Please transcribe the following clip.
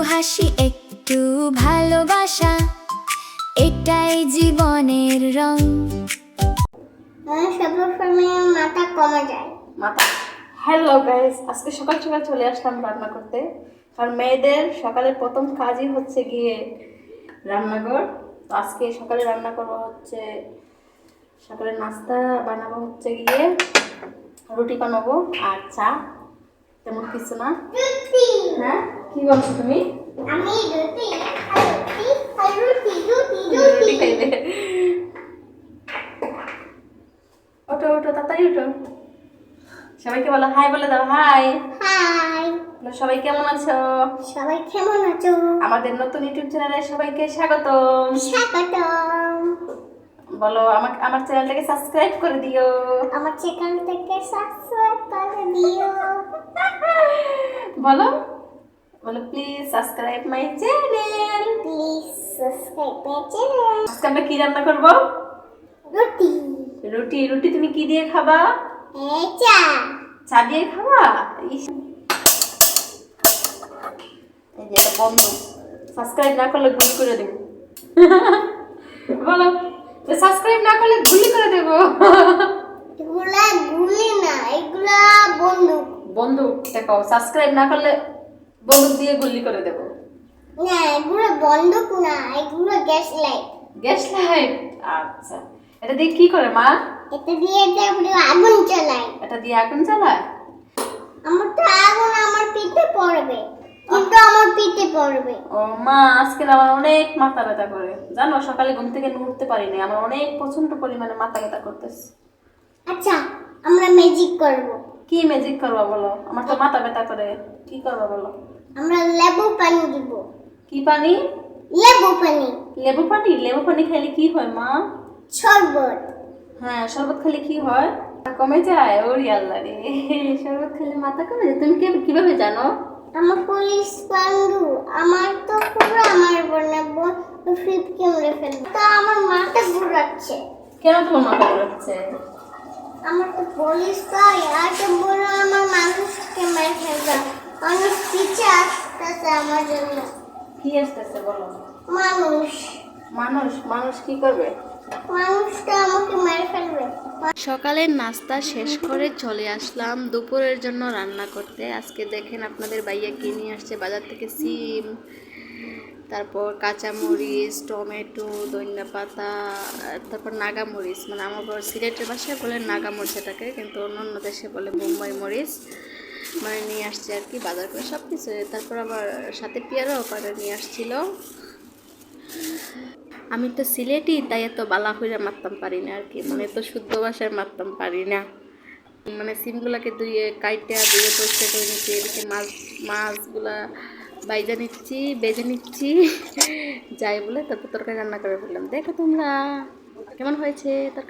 হাসি একটু ভালোবাসা, এটাই জীবনের রং। মাথা কমে যায় মাথা। হ্যালো গাইস, আজকে সকাল সকাল চলে আসলাম রান্না করতে, কারণ মেয়েদের সকালের প্রথম কাজই হচ্ছে গিয়ে রান্নাঘর। তো আজকে সকালে রান্না করবো হচ্ছে, সকালে নাস্তা বানাবো হচ্ছে গিয়ে রুটি বানাবো আর চা, তেমন কিছু না। হ্যাঁ কি বলছো তুমি? আমি রুটি খাইবে। ওঠো ওঠো তাড়াতাড়ি ওঠো, সবাইকে বলো হাই, বলে দাও হাই। হাই, সবাই কেমন আছো? সবাই কেমন আছো? আমাদের নতুন ইউটিউব চ্যানেলে সবাইকে স্বাগতম। স্বাগতম বলো, আমার চ্যানেলটাকে সাবস্ক্রাইব করে দিও। আমার চ্যানেলটাকে সাবস্ক্রাইব করে দিও। বলো বলো, please subscribe my channel, please subscribe my channel. আজকে আমরা কি রান্না করব? রুটি। রুটি রুটি তুমি কি দিয়ে খাবা? চা। চা দিয়ে খাবা? এই যে এটা বন্ধ, সাবস্ক্রাইব না করলে গুলি করে দেব। বলো, সাবস্ক্রাইব না করলে গুলি করে দেব। এগুলা গুলি না, এগুলা বন্দুক। বন্দুক দেখো, সাবস্ক্রাইব না করলে বন্দুক দিয়ে গুলি করে দেব। না এগুলো বন্দুক না, এগুলো গ্যাস লাইট। গ্যাস লাইট, আচ্ছা। এটা দিয়ে কি করে মা? এটা দিয়ে আগুন জ্বালায়। এটা দিয়ে আগুন জ্বালায়? আমার তো আগুন আমার পিঠে পড়বে, কিন্তু আমার পিঠে পড়বে। ও মা, আজকে আমার অনেক মাথা ব্যথা করে জানো, সকালে ঘুম থেকে উঠতে পারি না, আমার অনেক প্রচন্ড পরিমাণে মাথা ব্যথা করতেছে। আচ্ছা আমরা ম্যাজিক করব। কি ম্যাজিক করবা বলো? আমার তো মাথা ব্যথা করে, কি করবা বলো? আমরা লেবু পানি দিব। কি পানি? লেবু পানি। লেবু পানি? লেবু পানি খেলে কি হয় মা? শরবত। হ্যাঁ, শরবত খেলে কি হয়? কমে যায়। ওরে আল্লাহ রে, শরবত খেলে মাথা কমে যায়? তুমি কিভাবে জানো? আমার পুলিশ বন্ধু, আমার তো পুরো আমার বানাবো ফিট কেমনে ফেলবে, তো আমার মাথা ঘুরাচ্ছে। কেন তোমার মাথা ঘুরাচ্ছে? আমার তো পুলিশ পাই, আর তো বড় আমার মানুষকে মেরে ফেলবে, মানুষ পিছে আসতেছে আমার জন্য। কি আসতেছে বলো? মানুষ। মানুষ? মানুষ কি করবে? মানুষটা আমাকে মেরে ফেলবে। সকালের নাস্তা শেষ করে চলে আসলাম দুপুরের জন্য রান্না করতে। আজকে দেখেন আপনাদের ভাইয়া কি নিয়ে আসছে বাজার থেকে, সিম, তারপর কাঁচামরিচ, টমেটো, ধনিয়া পাতা, তারপর নাগামরিচ, মানে আমার সিলেটের ভাষায় বলে নাগামরিচ এটাকে, কিন্তু অন্য অন্য দেশে বলে বোম্বাই মরিচ, মানে নিয়ে আসছে আর কি বাজার করে সব কিছু। তারপর আবার সাথে পেয়ারাও করে নিয়ে আসছিল। আমি তো সিলেটি, তাই এত বালা হইরা মারতাম পারি না আর কি, মানে এত শুদ্ধ ভাষায় মারতাম পারি না। মানে সিমগুলাকে ধুয়ে কাইটা ধুয়ে পরিষ্কার করে নিচ্ছি, এদিকে মাছগুলা বেজে নিচ্ছি যাই বলে তারপর তরকারি রান্না করে ফেললাম। দেখো তোমরা কেমন হয়েছে তরকারি।